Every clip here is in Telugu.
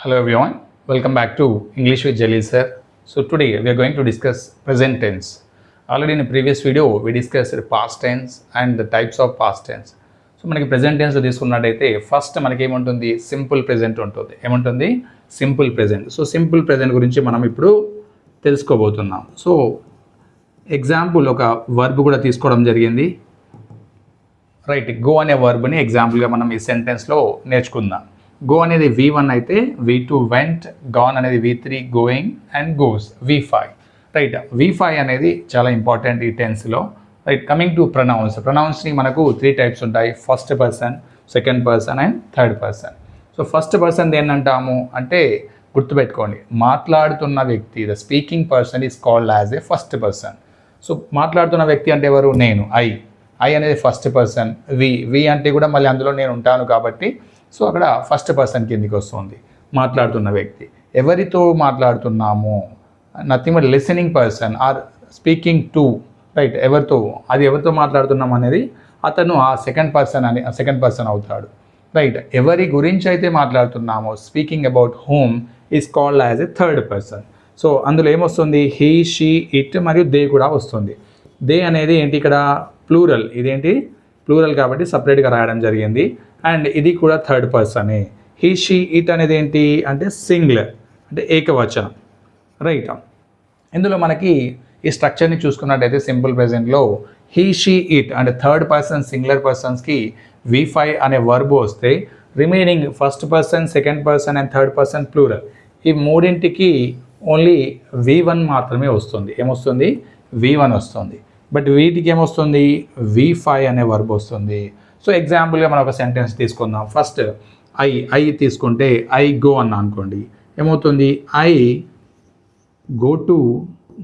Hello everyone, welcome back to English with Jalil sir. So today we are going to discuss present tense. Already in a previous video we discussed past tense and the types of past tense. So మనకి ప్రెజెంట్ టెన్స్ తీసుకున్నట్టయితే ఫస్ట్ మనకి ఏముంటుంది సింపుల్ ప్రెజెంట్ ఉంటుంది. ఏముంటుంది simple present. So simple present గురించి మనం ఇప్పుడు తెలుసుకోబోతున్నాం. సో ఎగ్జాంపుల్ ఒక వర్బ్ కూడా తీసుకోవడం జరిగింది. రైట్, గో అనే వర్బ్ని ఎగ్జాంపుల్గా మనం ఈ సెంటెన్స్లో నేర్చుకుందాం. గో అనేది V1 అయితే V2 వెంట్, గాన్ అనేది V3 going and goes V5. Right, V5 అనేది చాలా ఇంపార్టెంట్ ఈ టెన్స్లో. రైట్, కమింగ్ టు ప్రొనౌన్స్ని మనకు 3 టైప్స్ ఉంటాయి. First person, second person and third person. So first person ఏంటంటాము అంటే గుర్తుపెట్టుకోండి, మాట్లాడుతున్న వ్యక్తి, the speaking person is called as a first person. So మాట్లాడుతున్న వ్యక్తి అంటే ఎవరు? నేను, ఐ అనేది ఫస్ట్ పర్సన్. వి అంటే కూడా మళ్ళీ అందులో నేను ఉంటాను కాబట్టి సో అక్కడ ఫస్ట్ పర్సన్ కిందికి వస్తుంది మాట్లాడుతున్న వ్యక్తి. ఎవరితో మాట్లాడుతున్నాము? Nothing but listening person are speaking to. Right, ఎవరితో మాట్లాడుతున్నాం అనేది అతను ఆ సెకండ్ పర్సన్ అవుతాడు. రైట్, ఎవరి గురించి అయితే మాట్లాడుతున్నామో speaking about home is called as a third person. So అందులో ఏమొస్తుంది? హీ, షీ, ఇట్ మరియు దే కూడా వస్తుంది. దే అనేది ఏంటి ఇక్కడ? ప్లూరల్. ఇదేంటి? ప్లూరల్ కాబట్టి సపరేట్గా రాయడం జరిగింది. అండ్ ఇది కూడా థర్డ్ పర్సనే. హీ, షీ, ఇట్ అనేది ఏంటి అంటే సింగులర్, అంటే ఏకవచనం. రైట్, ఇందులో మనకి ఈ స్ట్రక్చర్ని చూసుకున్నట్టయితే సింపుల్ ప్రెజెంట్లో హీ, షీ, ఇట్ అంటే థర్డ్ పర్సన్ సింగులర్ పర్సన్స్కి V5 అనే వర్బ్ వస్తే remaining first person, second person and third person plural ఈ మూడింటికి ఓన్లీ V1 మాత్రమే వస్తుంది. ఏమొస్తుంది? V1 వస్తుంది. బట్ వీటికి ఏమొస్తుంది? V5 అనే వర్బ్ వస్తుంది. సో ఎగ్జాంపుల్గా మనం ఒక సెంటెన్స్ తీసుకుందాం. ఫస్ట్ ఐ తీసుకుంటే ఐ గో అన్నా అనుకోండి, ఏమవుతుంది? ఐ గో టు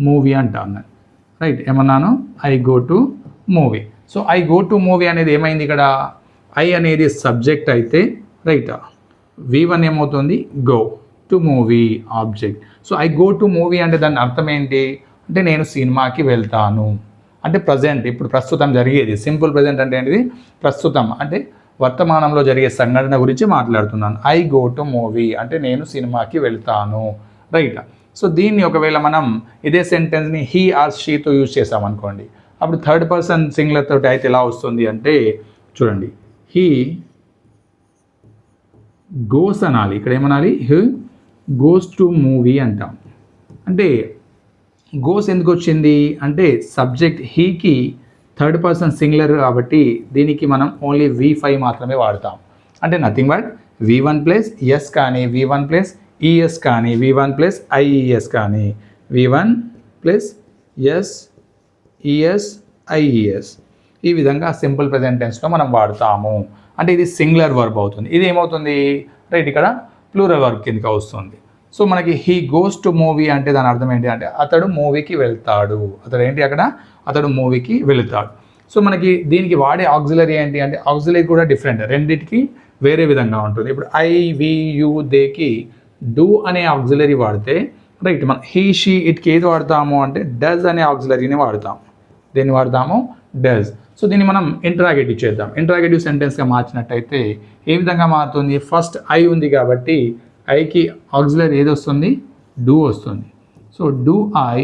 మూవీ అంటాను. రైట్, ఏమన్నాను? I go to movie. So I go to movie అనేది ఏమైంది ఇక్కడ? ఐ అనేది సబ్జెక్ట్ అయితే రైట్, V1 ఏమవుతుంది? Go to movie object. So I go to movie అంటే దాని అర్థం ఏంటి అంటే నేను సినిమాకి వెళ్తాను అంటే ప్రజెంట్, ఇప్పుడు ప్రస్తుతం జరిగేది. సింపుల్ ప్రజెంట్ అంటే ఏంటిది? ప్రస్తుతం అంటే వర్తమానంలో జరిగే సంఘటన గురించి మాట్లాడుతున్నాను. ఐ గో టు మూవీ అంటే నేను సినిమాకి వెళ్తాను. రైట్, సో దీన్ని ఒకవేళ మనం ఇదే సెంటెన్స్ని హీ ఆర్ షీతో యూజ్ చేసామనుకోండి, అప్పుడు థర్డ్ పర్సన్ సింగులర్ తోటి అయితే ఎలా వస్తుంది అంటే చూడండి, హీ గోస్ అనాలి. ఇక్కడ ఏమనాలి? హీ గోస్ టు మూవీ అంటాం. అంటే గోస్ ఎందుకు వచ్చింది అంటే సబ్జెక్ట్ హీకి థర్డ్ పర్సన్ సింగులర్ కాబట్టి దీనికి మనం ఓన్లీ V5 మాత్రమే వాడతాం. అంటే nothing but V1 plus yes కానీ, V1 ప్లస్ ఈఎస్ కానీ, V1 ప్లస్ ఐఈఎస్ కానీ, V1 plus yes ES IES ఈ విధంగా సింపుల్ ప్రెజెంట్ టెన్స్లో మనం వాడతాము. అంటే ఇది సింగులర్ వర్బ్ అవుతుంది. ఇది ఏమవుతుంది? రైట్, ఇక్కడ ప్లూరల్ వర్బ్ కిందకి వస్తుంది. సో మనకి హీ గోస్ టు మూవీ అంటే దాని అర్థం ఏంటి అంటే అతడు మూవీకి వెళ్తాడు. అతడు మూవీకి వెళ్తాడు. సో మనకి దీనికి వాడే ఆక్సిలరీ ఏంటి అంటే ఆక్సిలరీ కూడా డిఫరెంట్, రెండింటికి వేరే విధంగా ఉంటుంది. ఇప్పుడు ఐ, వి, యు, దేకి డూ అనే ఆక్సిలరీ వాడితే రైట్, మనం హీ, షీ, ఇట్కి ఏది వాడతాము అంటే డస్ అనే ఆక్సిలరీని వాడతాము. దేన్ని వాడతాము? డస్. సో దీన్ని మనం ఇంటరాగేటివ్ చేద్దాం. ఇంటరాగేటివ్ సెంటెన్స్గా మార్చినట్టయితే ఏ విధంగా మారుతుంది? ఫస్ట్ ఐ ఉంది కాబట్టి ఐకి ఆక్సిలరీ ఏది వస్తుంది? డూ వస్తుంది. So do I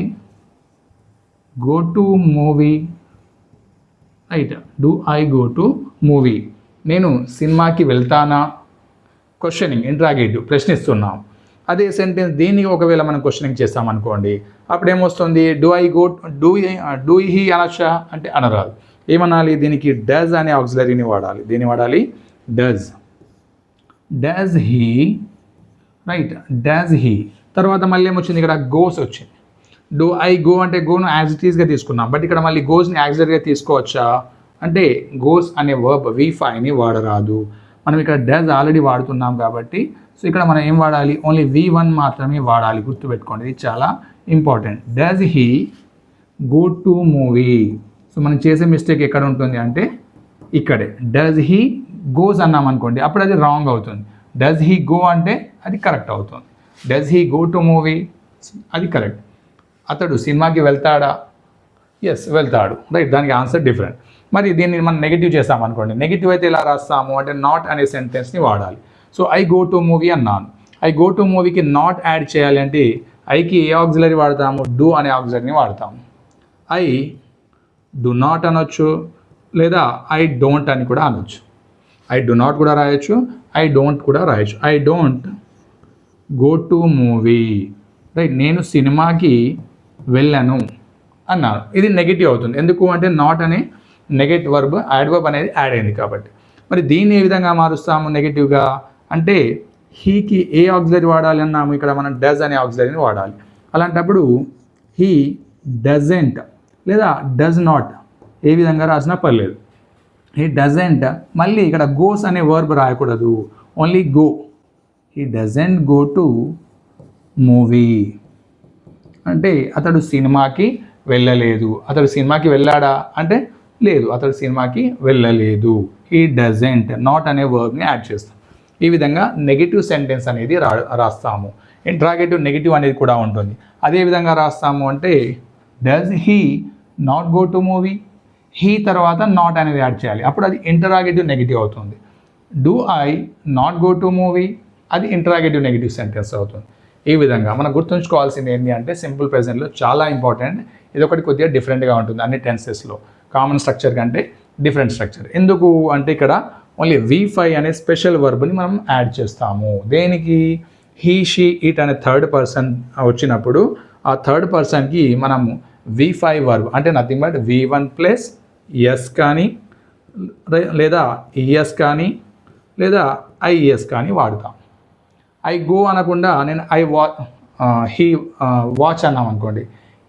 go to movie. Right, do I go to movie. నేను సినిమాకి వెళ్తానా? క్వశ్చనింగ్, ఇంటరాగేటివ్, ప్రశ్నిస్తున్నాం. అదే సెంటెన్స్ దీన్ని ఒకవేళ మనం క్వశ్చనింగ్ చేస్తామనుకోండి, అప్పుడు ఏమొస్తుంది? డూ హీ అనొచ్చా అంటే అనరాదు. ఏమనాలి? దీనికి డస్ అనే ఆక్సిలరీని వాడాలి. దీన్ని వాడాలి does. Does he. Right, does he. తర్వాత మళ్ళీ ఏమొచ్చింది? ఇక్కడ గోస్ వచ్చింది. డూ ఐ గో అంటే గోను యాజ్ ఇట్ ఈస్గా తీసుకున్నాం. బట్ ఇక్కడ మళ్ళీ గోస్ని యాక్సిలరీగా తీసుకోవచ్చా అంటే గోస్ అనే వర్బ్ V5ని వాడరాదు. మనం ఇక్కడ డస్ ఆల్రెడీ వాడుతున్నాం కాబట్టి సో ఇక్కడ మనం ఏం వాడాలి? ఓన్లీ V1 మాత్రమే వాడాలి. గుర్తుపెట్టుకోండి, ఇది చాలా important. Does he go to movie. So మనం చేసే మిస్టేక్ ఎక్కడ ఉంటుంది అంటే ఇక్కడే. డస్ హీ గోస్ అన్నాం అనుకోండి, అప్పుడు అది రాంగ్ అవుతుంది. డస్ హీ గో అంటే అది కరెక్ట్ అవుతుంది. Does he go to movie అది కరెక్ట్. అతడు సినిమాకి వెళ్తాడా? ఎస్, వెళ్తాడు. రైట్, దానికి ఆన్సర్ డిఫరెంట్. మరి దీన్ని మనం నెగిటివ్ చేస్తామనుకోండి, నెగిటివ్ అయితే ఎలా రాస్తాము అంటే నాట్ అనే సెంటెన్స్ని వాడాలి. So I go to movie అన్నాను, ఐ గో టు మూవీకి నాట్ యాడ్ చేయాలి అంటే ఐకి ఏ ఆక్సిలరీ వాడతాము, డూ అనే ఆక్సిలరీని వాడతాము. ఐ డు నాట్ అనొచ్చు, లేదా ఐ డోంట్ అని కూడా అనొచ్చు. ఐ డు నాట్ కూడా రాయొచ్చు, ఐ డోంట్ కూడా రాయొచ్చు. I don't go to movie, right, నేను సినిమాకి వెళ్ళను అన్నాను. ఇది నెగిటివ్ అవుతుంది. ఎందుకు అంటే నాట్ అనే నెగటివ్ వర్బ్ యాడ్వర్బ్ అనేది యాడ్ అయింది కాబట్టి. మరి దీన్ని ఏ విధంగా మారుస్తాము నెగిటివ్గా అంటే హీకి ఏ ఆక్సిలరీ వాడాలి అన్నాము, ఇక్కడ మనం డజ్ అనే ఆక్సిలరీని వాడాలి. అలాంటప్పుడు హీ డజెంట్ లేదా డజ్ నాట్ ఏ విధంగా రాసినా పర్లేదు. హీ డజెంట్, మళ్ళీ ఇక్కడ గోస్ అనే వర్బ్ రాయకూడదు, only go. He doesn't go to movie అంటే అతడు సినిమాకి వెళ్ళలేదు. అతడు సినిమాకి వెళ్ళాడా అంటే లేదు, అతడు సినిమాకి వెళ్ళలేదు. హీ డజెంట్, నాట్ అనే వర్బ్ని యాడ్ చేస్తాం. ఈ విధంగా నెగిటివ్ సెంటెన్స్ అనేది రాస్తాము. ఇంట్రాగేటివ్ నెగిటివ్ అనేది కూడా ఉంటుంది. అదే విధంగా రాస్తాము అంటే does he not go to movie, he తర్వాత నాట్ అనేది యాడ్ చేయాలి, అప్పుడు అది ఇంటరాగేటివ్ నెగిటివ్ అవుతుంది. Do I not go to movie, అది ఇంటరాగేటివ్ నెగిటివ్ సెంటెన్స్ అవుతుంది. ఈ విధంగా మనం గుర్తుంచుకోవాల్సింది ఏంటి అంటే సింపుల్ ప్రెజెంట్లో చాలా ఇంపార్టెంట్, ఇది ఒకటి కొద్దిగా డిఫరెంట్గా ఉంటుంది అన్ని టెన్సెస్లో. కామన్ స్ట్రక్చర్ కంటే డిఫరెంట్ స్ట్రక్చర్. ఎందుకు అంటే ఇక్కడ ఓన్లీ V5 అనే స్పెషల్ వర్బ్ని మనం యాడ్ చేస్తాము. దేనికి, హీ షీ ఇట్ అనే థర్డ్ పర్సన్ వచ్చినప్పుడు ఆ థర్డ్ పర్సన్కి మనము V5 వర్బ్ అంటే nothing but V1 plus yes కానీ లేదా ఈఎస్ కానీ లేదా ఐఎస్ కానీ వాడతాం. ఐ గో అనకుండా నేను హీ వాచ్ అన్నాం అనుకోండి,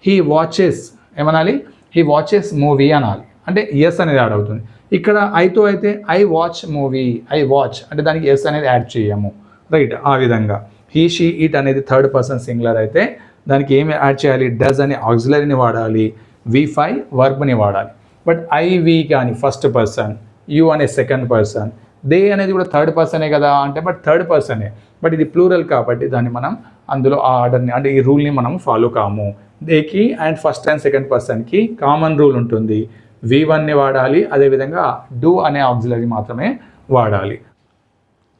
హీ వాచెస్ ఏమనాలి, హీ వాచెస్ మూవీ అనాలి, అంటే ఎస్ అనేది యాడ్ అవుతుంది. ఇక్కడ ఐతో అయితే I watch movie, I watch అంటే దానికి ఎస్ అనేది యాడ్ చేయము, రైట్. ఆ విధంగా హీ షీ ఇట్ అనేది థర్డ్ పర్సన్ సింగులర్ అయితే దానికి ఏమి యాడ్ చేయాలి, డస్ అనే ఆక్సిలరీని వాడాలి, V5 వర్బ్ని వాడాలి. బట్ ఐ వి కానీ ఫస్ట్ పర్సన్, యూ అనే సెకండ్ పర్సన్, దే అనేది కూడా థర్డ్ పర్సనే కదా అంటే బట్ థర్డ్ పర్సనే, బట్ ఇది ప్లూరల్ కాబట్టి దాన్ని మనం అందులో ఆ ఆర్డర్ని అంటే ఈ రూల్ని మనం ఫాలో కాము. దేకి అండ్ ఫస్ట్ అండ్ సెకండ్ పర్సన్కి కామన్ రూల్ ఉంటుంది, V1ని వాడాలి, అదేవిధంగా డూ అనే ఆక్సిలరీ మాత్రమే వాడాలి.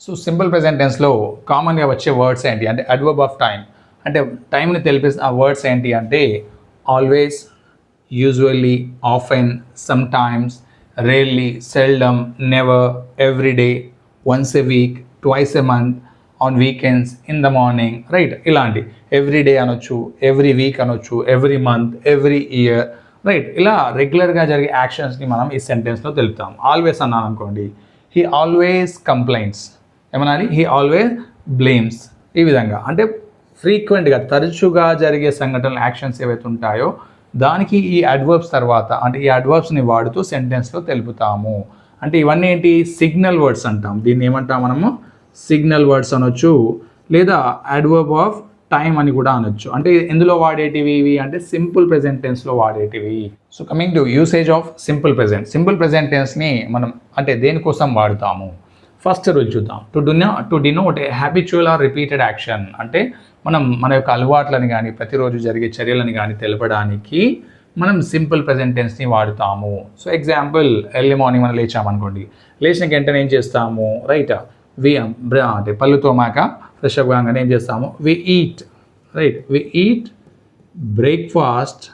సో సింపుల్ ప్రెజెంట్ టెన్స్లో కామన్గా వచ్చే వర్డ్స్ ఏంటి అంటే అడ్వర్బ్ ఆఫ్ టైం, అంటే టైంని తెలిపేసిన ఆ వర్డ్స్ ఏంటి అంటే always, usually, often, sometimes, rarely, seldom, never, everyday, once a week, twice a month, on weekends, in the morning, right. ఇలాంటి ఎవ్రీడే అనొచ్చు, ఎవ్రీ వీక్ అనొచ్చు, every month, every year, right. ఇలా రెగ్యులర్గా జరిగే యాక్షన్స్ని మనం ఈ సెంటెన్స్లో తెలుపుతాం. ఆల్వేస్ అన్నాను అనుకోండి, హీ ఆల్వేస్ కంప్లైంట్స్, ఏమనాలి, హీ ఆల్వేస్ బ్లేమ్స్. ఈ విధంగా అంటే ఫ్రీక్వెంట్గా తరచుగా జరిగే సంఘటనలు యాక్షన్స్ ఏవైతే ఉంటాయో దానికి ఈ అడ్వర్బ్స్ తర్వాత అంటే ఈ అడ్వర్బ్స్ని వాడుతూ సెంటెన్స్లో తెలుపుతాము. అంటే ఇవన్నీ ఏంటి, సిగ్నల్ వర్డ్స్ అంటాం. దీన్ని ఏమంటాం మనము, సిగ్నల్ వర్డ్స్ అనొచ్చు, లేదా అడ్వర్బ్ ఆఫ్ టైం అని కూడా అనొచ్చు. అంటే ఎందులో వాడేటివి ఇవి అంటే సింపుల్ ప్రెజెంట్ టెన్స్లో వాడేటివి. So coming to usage of simple present. Simple present టెన్స్ని మనం అంటే దేనికోసం వాడుతాము, ఫస్ట్ రూల్ చూద్దాం. To denote a habitual or repeated action, అంటే మనం మన యొక్క అలవాట్లని కానీ ప్రతిరోజు జరిగే చర్యలని కానీ తెలపడానికి మనం సింపుల్ ప్రెజెంట్ టెన్స్ని వాడుతాము. సో ఎగ్జాంపుల్, ఎర్లీ మార్నింగ్ మనం లేచామనుకోండి, లేచిన వెంటనే ఏం చేస్తాము, రైట్, అంటే పళ్ళు తోమాక ఫ్రెష్ అప్ కాగానే ఏం చేస్తాము, we eat, right, we eat breakfast,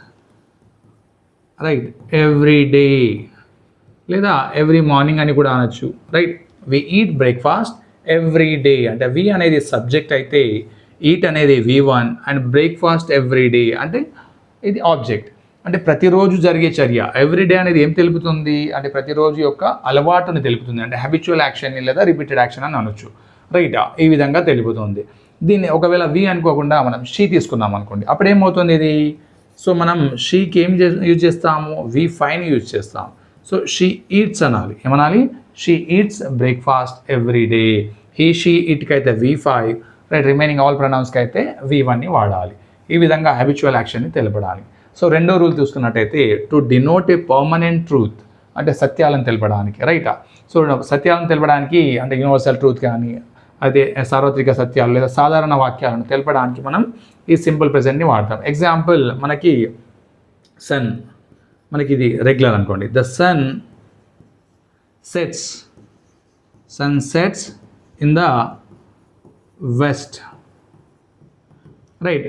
right, every day, లేదా ఎవ్రీ మార్నింగ్ అని కూడా అనొచ్చు, right. We eat breakfast every day అంటే వి అనేది సబ్జెక్ట్ అయితే ఈట్ అనేది V1 and breakfast every day అంటే ఇది ఆబ్జెక్ట్. అంటే ప్రతిరోజు జరిగే చర్య, ఎవ్రీడే అనేది ఏం తెలుపుతుంది అంటే ప్రతిరోజు యొక్క అలవాటుని తెలుపుతుంది, అంటే హ్యాబిచువల్ యాక్షన్ని లేదా రిపీటెడ్ యాక్షన్ అని అనొచ్చు, రైట్. ఈ విధంగా తెలుపుతుంది. దీన్ని ఒకవేళ వి అనుకోకుండా మనం షీ తీసుకున్నాం అనుకోండి, అప్పుడు ఏమవుతుంది ఇది, సో మనం షీకి ఏం యూజ్ చేస్తాము, V5ని యూజ్ చేస్తాము. సో షీ ఈట్స్ అనాలి, ఏమనాలి, she eats breakfast every day. He she ఇట్కి అయితే V5, రైట్. రిమైనింగ్ ఆల్ ప్రొనౌన్స్కి అయితే V1ని వాడాలి. ఈ విధంగా హ్యాబిచువల్ యాక్షన్ని తెలపడాలి. సో రెండో రూల్ చూసుకున్నట్టయితే to denote a permanent truth అంటే సత్యాలను తెలపడానికి, రైటా. సో సత్యాలను తెలపడానికి అంటే యూనివర్సల్ ట్రూత్ కానీ అదే సార్వత్రిక సత్యాలు లేదా సాధారణ వాక్యాలను తెలపడానికి మనం ఈ సింపుల్ ప్రెజెంట్ని వాడతాం. ఎగ్జాంపుల్ మనకి సన్, మనకి ఇది రెగ్యులర్ అనుకోండి, the sun sets in the west, right.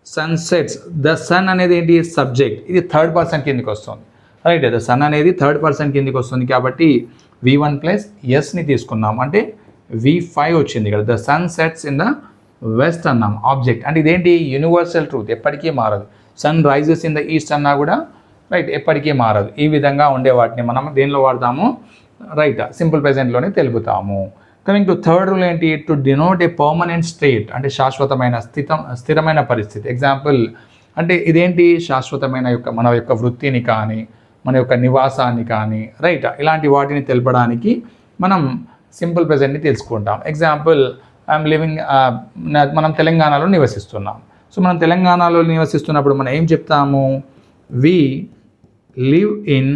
Sun sets, the sun అనేది ఏంటి సబ్జెక్ట్, ఇది థర్డ్ పర్సన్ కిందికి వస్తుంది, రైట్. ద సన్ అనేది థర్డ్ పర్సన్ కిందికి వస్తుంది కాబట్టి V1 ప్లస్ ఎస్ని తీసుకున్నాం అంటే V5 వచ్చింది ఇక్కడ. The sun sets in the west అన్నాం ఆబ్జెక్ట్, అంటే ఇదేంటి యూనివర్సల్ ట్రూత్, ఎప్పటికీ మారదు. Sun rises in the east అన్నా కూడా రైట్ ఎప్పటికీ మారదు. ఈ విధంగా ఉండే వాటిని మనం దేనిలో వాడతాము, రైట్ సింపుల్ ప్రెజెంట్లోనే తెలుపుతాము. కమింగ్ టు థర్డ్ రూల్ ఏంటి, to denote a permanent state, అంటే శాశ్వతమైన స్థిరమైన పరిస్థితి. ఎగ్జాంపుల్ అంటే ఇదేంటి శాశ్వతమైన మన యొక్క వృత్తిని కానీ మన యొక్క నివాసాన్ని కానీ రైట్ ఇలాంటి వాటిని తెలపడానికి మనం సింపుల్ ప్రెజెంట్ని తెలుసుకుంటాం. ఎగ్జాంపుల్ ఐఎమ్ లివింగ్, మనం తెలంగాణలో నివసిస్తున్నాం. సో మనం తెలంగాణలో నివసిస్తున్నప్పుడు మనం ఏం చెప్తాము, we live in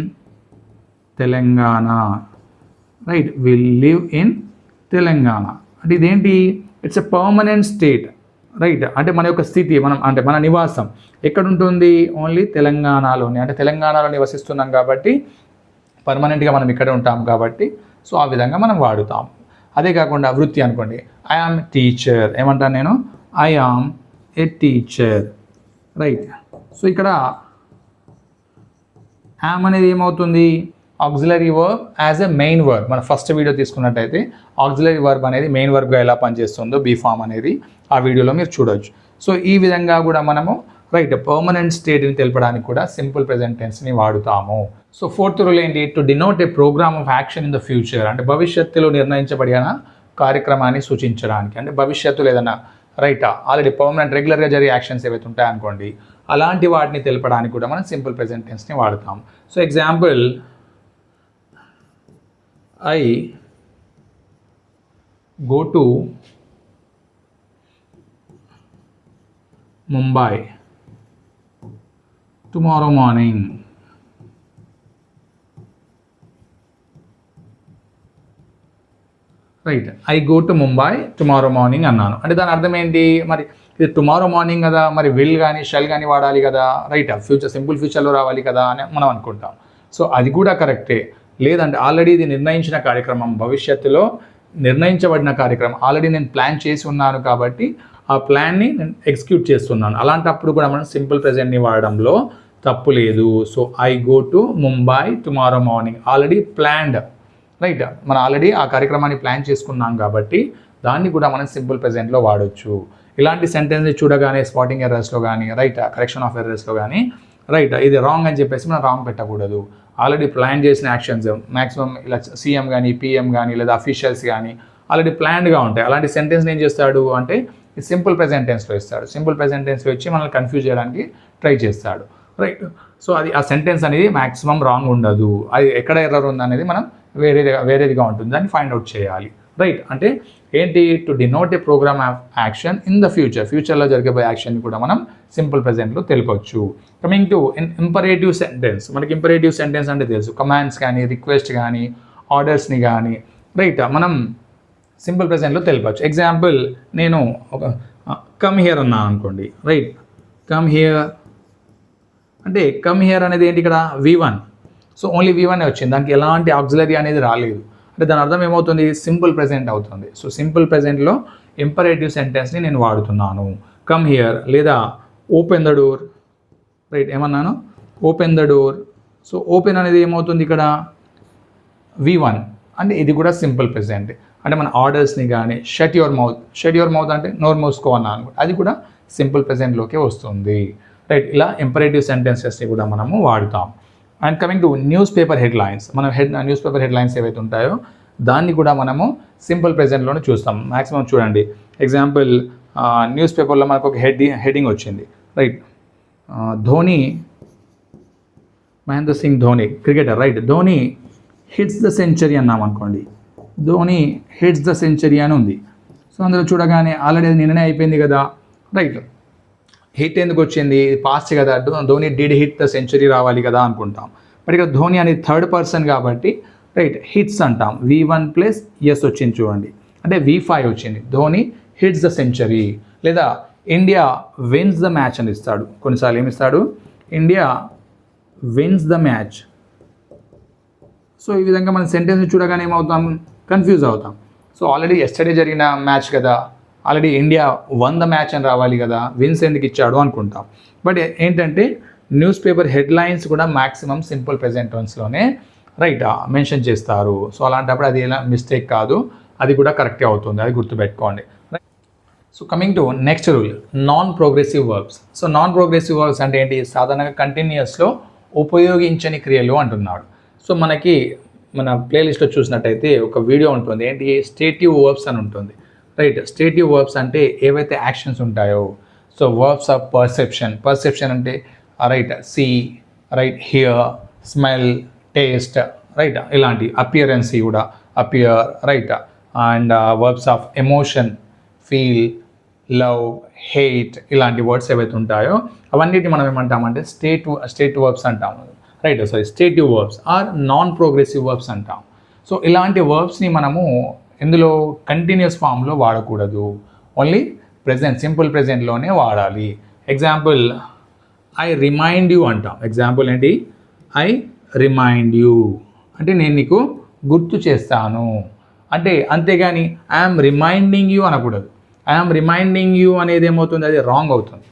Telangana, right. We live in Telangana అంటే ఇదేంటి, it's a permanent state, right. అంటే మన యొక్క స్థితి, అంటే మన నివాసం ఎక్కడ ఉంటుంది, ఓన్లీ తెలంగాణలోనే, అంటే తెలంగాణలో నివసిస్తున్నాం కాబట్టి పర్మనెంట్గా మనం ఇక్కడ ఉంటాం కాబట్టి సో ఆ విధంగా మనం వాడుతాం. అదే కాకుండా వృత్తి అనుకోండి, ఐ ఆమ్ టీచర్, ఏమంటాను నేను, I am a teacher, right. So ఇక్కడ యామ్ అనేది ఏమవుతుంది, auxiliary verb as a main verb. మన ఫస్ట్ వీడియో తీసుకున్నట్టయితే ఆక్సిలరీ వర్బ్ అనేది మెయిన్ వర్బ్గా ఎలా పనిచేస్తుందో బీ ఫామ్ అనేది ఆ వీడియోలో మీరు చూడొచ్చు. సో ఈ విధంగా కూడా మనము రైట్ పర్మనెంట్ స్టేట్ని తెలపడానికి కూడా సింపుల్ ప్రెజెంట్ టెన్స్ని వాడుతాము. సో ఫోర్త్ రూల్ ఏంటి, to denote a programme of action in the future, అంటే భవిష్యత్తులో నిర్ణయించబడిన కార్యక్రమాన్ని సూచించడానికి, అంటే భవిష్యత్తులో ఏదైనా రైట్ ఆల్రెడీ పర్మనెంట్ రెగ్యులర్గా జరిగే యాక్షన్స్ ఏవైతే ఉంటాయనుకోండి అలాంటి వాటిని తెలపడానికి కూడా మనం సింపుల్ ప్రెజెంట్ టెన్స్ని వాడతాం. So example I go to Mumbai tomorrow morning. Right, I go to Mumbai tomorrow morning అన్నాను. అంటే దాని అర్థం ఏంటి, మరి ఇది టుమారో మార్నింగ్ కదా, మరి విల్ కానీ షెల్ కానీ వాడాలి కదా, రైట్. ఫ్యూచర్ సింపుల్ ఫ్యూచర్లో రావాలి కదా అని మనం అనుకుంటాం. సో అది కూడా కరెక్టే. లేదంటే ఆల్రెడీ ఇది నిర్ణయించిన కార్యక్రమం, భవిష్యత్తులో నిర్ణయించబడిన కార్యక్రమం, ఆల్రెడీ నేను ప్లాన్ చేసి ఉన్నాను కాబట్టి ఆ ప్లాన్ని నేను ఎగ్జిక్యూట్ చేస్తున్నాను. అలాంటప్పుడు కూడా మనం సింపుల్ ప్రెజెంట్ని వాడడంలో తప్పు లేదు. So I go to Mumbai tomorrow morning, already planned, right. మనం ఆల్రెడీ ఆ కార్యక్రమాన్ని ప్లాన్ చేసుకున్నాం కాబట్టి దాన్ని కూడా మనం సింపుల్ ప్రెజెంట్లో వాడచ్చు. ఇలాంటి సెంటెన్స్ని చూడగానే స్పాటింగ్ ఎర్రర్స్లో కానీ రైట్ కరెక్షన్ ఆఫ్ ఎర్రర్స్లో కానీ రైట్ ఇది రాంగ్ అని చెప్పేసి మనం రాంగ్ పెట్టకూడదు. ఆల్రెడీ ప్లాన్ చేసిన యాక్షన్స్ మ్యాక్సిమం ఇలా సీఎం కానీ పిఎం కానీ లేదా అఫీషియల్స్ కానీ ఆల్రెడీ ప్లాన్డ్గా ఉంటాయి. అలాంటి సెంటెన్స్ని ఏం చేస్తాడు అంటే సింపుల్ ప్రెజెంట్ టెన్స్లో ఇస్తాడు. సింపుల్ ప్రెజెంట్ టెన్స్లో ఇచ్చి మనల్ని కన్ఫ్యూజ్ చేయడానికి ట్రై చేస్తాడు, రైట్. సో అది ఆ సెంటెన్స్ అనేది మ్యాక్సిమం రాంగ్ ఉండదు. అది ఎక్కడ ఎర్రర్ ఉందనేది మనం వేరేదిగా ఉంటుంది, దాన్ని ఫైండ్ అవుట్ చేయాలి, రైట్. అంటే ఏంటి, to denote a programme of action in the ఫ్యూచర్లో జరిగేబోయే యాక్షన్ని కూడా మనం సింపుల్ ప్రెజెంట్లో తెలుపొచ్చు. కమింగ్ టు ఇంపరేటివ్ సెంటెన్స్, మనకి ఇంపరేటివ్ సెంటెన్స్ అంటే తెలుసు, కమాండ్స్ కానీ రిక్వెస్ట్ కానీ ఆర్డర్స్ని కానీ రైట్ మనం సింపుల్ ప్రెజెంట్లో తెలుపచ్చు. ఎగ్జాంపుల్ నేను ఒక కమ్ హియర్ అన్నాను అనుకోండి, రైట్. కమ్ హియర్ అంటే కమ్ హియర్ అనేది ఏంటి ఇక్కడ V1, సో ఓన్లీ V1 వచ్చింది, దానికి ఎలాంటి ఆక్సిలరీ అనేది రాలేదు. అంటే దాని అర్థం ఏమవుతుంది, సింపుల్ ప్రెజెంట్ అవుతుంది. సో సింపుల్ ప్రెజెంట్లో ఇంపరేటివ్ సెంటెన్స్ని నేను వాడుతున్నాను. కమ్ హియర్ లేదా ఓపెన్ ద డోర్, రైట్. ఏమన్నాను, open the door. So open అనేది ఏమవుతుంది ఇక్కడ V1, అంటే ఇది కూడా సింపుల్ ప్రెజెంట్. అంటే మన ఆర్డర్స్ని కానీ షట్ యువర్ మౌత్ అంటే నోర్ మూసుకో అన్నాను, అది కూడా సింపుల్ ప్రెజెంట్లోకే వస్తుంది, రైట్. ఇలా ఇంపరేటివ్ సెంటెన్సెస్ని కూడా మనము వాడుతాం. And coming to news paper headlines, మనం న్యూస్ పేపర్ హెడ్లైన్స్ ఏవైతే ఉంటాయో దాన్ని కూడా మనము సింపుల్ ప్రెజెంట్లోనే చూస్తాం. మ్యాక్సిమం చూడండి, ఎగ్జాంపుల్ న్యూస్ పేపర్లో మనకు ఒక హెడ్డింగ్ వచ్చింది, right. Dhoni, Mahendra Singh Dhoni cricketer, right. Dhoni hits the century అన్నాం అనుకోండి, ధోని హిట్స్ ద సెంచరీ అని ఉంది. సో అందులో చూడగానే ఆల్రెడీ అది నిన్ననే అయిపోయింది కదా, రైట్. హిట్ ఎందుకు వచ్చింది, పాస్ట్ కదా, Dhoni did hit the century రావాలి కదా అనుకుంటాం. బట్ ఇక్కడ ధోని అనేది థర్డ్ పర్సన్ కాబట్టి రైట్ హిట్స్ అంటాం. V1 ప్లస్ ఎస్ వచ్చింది చూడండి, అంటే V5 వచ్చింది. ధోని హిట్స్ ద సెంచరీ లేదా ఇండియా విన్స్ ద మ్యాచ్ అని ఇస్తాడు. కొన్నిసార్లు ఏమి ఇస్తాడు, India wins the match. So ఈ విధంగా మన సెంటెన్స్ చూడగానే ఏమవుతాం, కన్ఫ్యూజ్ అవుతాం. సో ఆల్రెడీ ఎస్టర్డే జరిగిన మ్యాచ్ కదా, ఆల్రెడీ ఇండియా 100 మ్యాచ్ అని రావాలి కదా, విన్స్ ఎందుకు ఇచ్చాడు అనుకుంటాం. బట్ ఏంటంటే న్యూస్ పేపర్ హెడ్లైన్స్ కూడా మ్యాక్సిమం సింపుల్ ప్రెజెంట్ టెన్స్లోనే రైట్ మెన్షన్ చేస్తారు. సో అలాంటప్పుడు అది ఎలా మిస్టేక్ కాదు, అది కూడా కరెక్టే అవుతుంది, అది గుర్తుపెట్టుకోండి. So coming to next rule, non progressive verbs. So non progressive verbs అంటే ఏంటి? సాధారణంగా కంటిన్యూస్లో ఉపయోగించని క్రియలు అంటున్నాడు. సో మనకి మన ప్లేలిస్ట్లో చూసినట్టయితే ఒక వీడియో ఉంటుంది, ఏంటి స్టేటివ్ వర్బ్స్ అని ఉంటుంది. రైట్, స్టేటివ్ వర్బ్స్ అంటే ఏవైతే యాక్షన్స్ ఉంటాయో, సో వర్బ్స్ ఆఫ్ పర్సెప్షన్ అంటే right see, right hear, smell, taste, right ఇలాంటి అపియరెన్స్ కూడా appear, right and verbs of emotion, feel, love, hate, ఇలాంటి వర్డ్స్ ఏవైతే ఉంటాయో అవన్నిటి మనం ఏమంటామంటే స్టేట్ వర్బ్స్ అంటాము. Right, sorry stative verbs or non progressive verbs అంటాం. సో ఇలాంటి వర్బ్స్ని మనము ఇందులో కంటిన్యూస్ ఫామ్లో వాడకూడదు, ఓన్లీ ప్రెజెంట్ సింపుల్ ప్రెజెంట్లోనే వాడాలి. ఎగ్జాంపుల్ ఐ రిమైండ్ యూ అంటాం. ఎగ్జాంపుల్ ఏంటి? ఐ రిమైండ్ యూ అంటే నేను నీకు గుర్తు చేస్తాను అంటే, అంతేగాని ఐఎమ్ రిమైండింగ్ యూ అనకూడదు. ఐఎమ్ రిమైండింగ్ యూ అనేది ఏమవుతుంది? అది రాంగ్ అవుతుంది.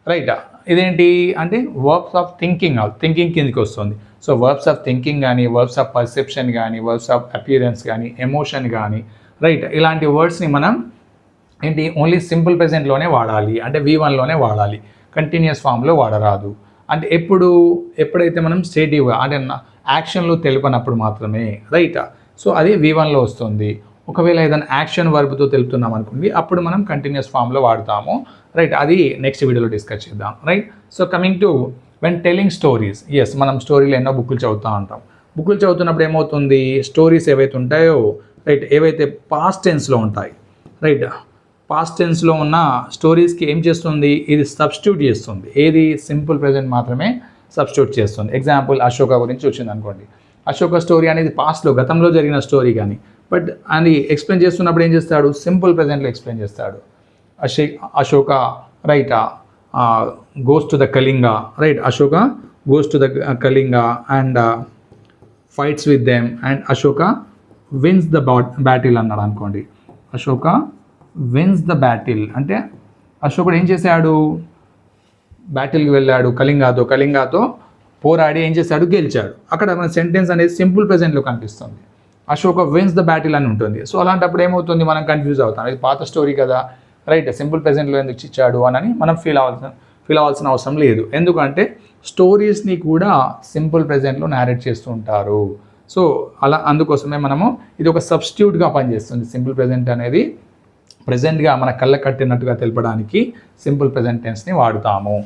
రైట్, ఇదేంటి అంటే వర్బ్స్ ఆఫ్ థింకింగ్ కిందకి వస్తుంది. సో వర్బ్స్ ఆఫ్ థింకింగ్ కానీ, వర్బ్స్ ఆఫ్ పర్సెప్షన్ కానీ, వర్బ్స్ ఆఫ్ అపియరెన్స్ కానీ, ఎమోషన్ కానీ, రైట్ ఇలాంటి వర్డ్స్ని మనం ఏంటి ఓన్లీ సింపుల్ ప్రెజెంట్లోనే వాడాలి, అంటే V1లోనే వాడాలి, కంటిన్యూస్ ఫామ్లో వాడరాదు. అంటే ఎప్పుడైతే మనం స్టేటివ్గా అంటే యాక్షన్లో తెలుపనప్పుడు మాత్రమే. రైట్, సో అది V1లో వస్తుంది. ఒకవేళ ఏదైనా యాక్షన్ వర్బ్తో తెలుపుతున్నాం అనుకోండి, అప్పుడు మనం కంటిన్యూస్ ఫామ్లో వాడతాము. రైట్, అది నెక్స్ట్ వీడియోలో డిస్కస్ చేద్దాం. Right, so coming to when telling stories. Yes, మనం స్టోరీలు ఎన్నో బుక్కులు చదువుతూ ఉంటాం. బుక్కులు చదువుతున్నప్పుడు ఏమవుతుంది? స్టోరీస్ ఏవైతే ఉంటాయో రైట్ ఏవైతే పాస్ట్ టెన్స్లో ఉంటాయి, రైట్ పాస్ట్ టెన్స్లో ఉన్న స్టోరీస్కి ఏం చేస్తుంది? ఇది సబ్స్టిట్యూట్ చేస్తుంది. ఏది? సింపుల్ ప్రెజెంట్ మాత్రమే సబ్స్టిట్యూట్ చేస్తుంది. ఎగ్జాంపుల్ అశోక గురించి వచ్చింది అనుకోండి. అశోక స్టోరీ అనేది పాస్ట్లో గతంలో జరిగిన స్టోరీ కానీ, బట్ అది ఎక్స్ప్లెయిన్ చేస్తున్నప్పుడు ఏం చేస్తాడు? సింపుల్ ప్రెజెంట్లో ఎక్స్ప్లెయిన్ చేస్తాడు. Ashoka right goes to the Kalinga, right Ashoka goes to the Kalinga and fights with them and Ashoka wins the battle అన్నాడు అనుకోండి. అశోక విన్స్ ద బ్యాటిల్ అంటే అశోకుడు ఏం చేశాడు? బ్యాటిల్కి వెళ్ళాడు, కళింగాతో పోరాడి ఏం చేశాడు? గెలిచాడు. అక్కడ మన సెంటెన్స్ అనేది సింపుల్ ప్రెజెంట్లో కనిపిస్తుంది. అశోక విన్స్ ద బ్యాటిల్ అని ఉంటుంది. సో అలాంటప్పుడు ఏమవుతుంది? మనం కన్ఫ్యూజ్ అవుతాం, ఇది పాత స్టోరీ కదా, రైట్ సింపుల్ ప్రెజెంట్లో ఎందుకు ఇచ్చాడు అని మనం ఫీల్ అవ్వాల్సిన అవసరం లేదు. ఎందుకంటే స్టోరీస్ని కూడా సింపుల్ ప్రెజెంట్లో నేరేట్ చేస్తూ ఉంటారు. సో అందుకోసమే మనము ఇది ఒక సబ్స్టిట్యూట్గా పనిచేస్తుంది. సింపుల్ ప్రెజెంట్ అనేది ప్రెజెంట్గా మన కళ్ళ కట్టినట్టుగా తెలపడానికి సింపుల్ ప్రెజెంట్ టెన్స్ని వాడుతాము.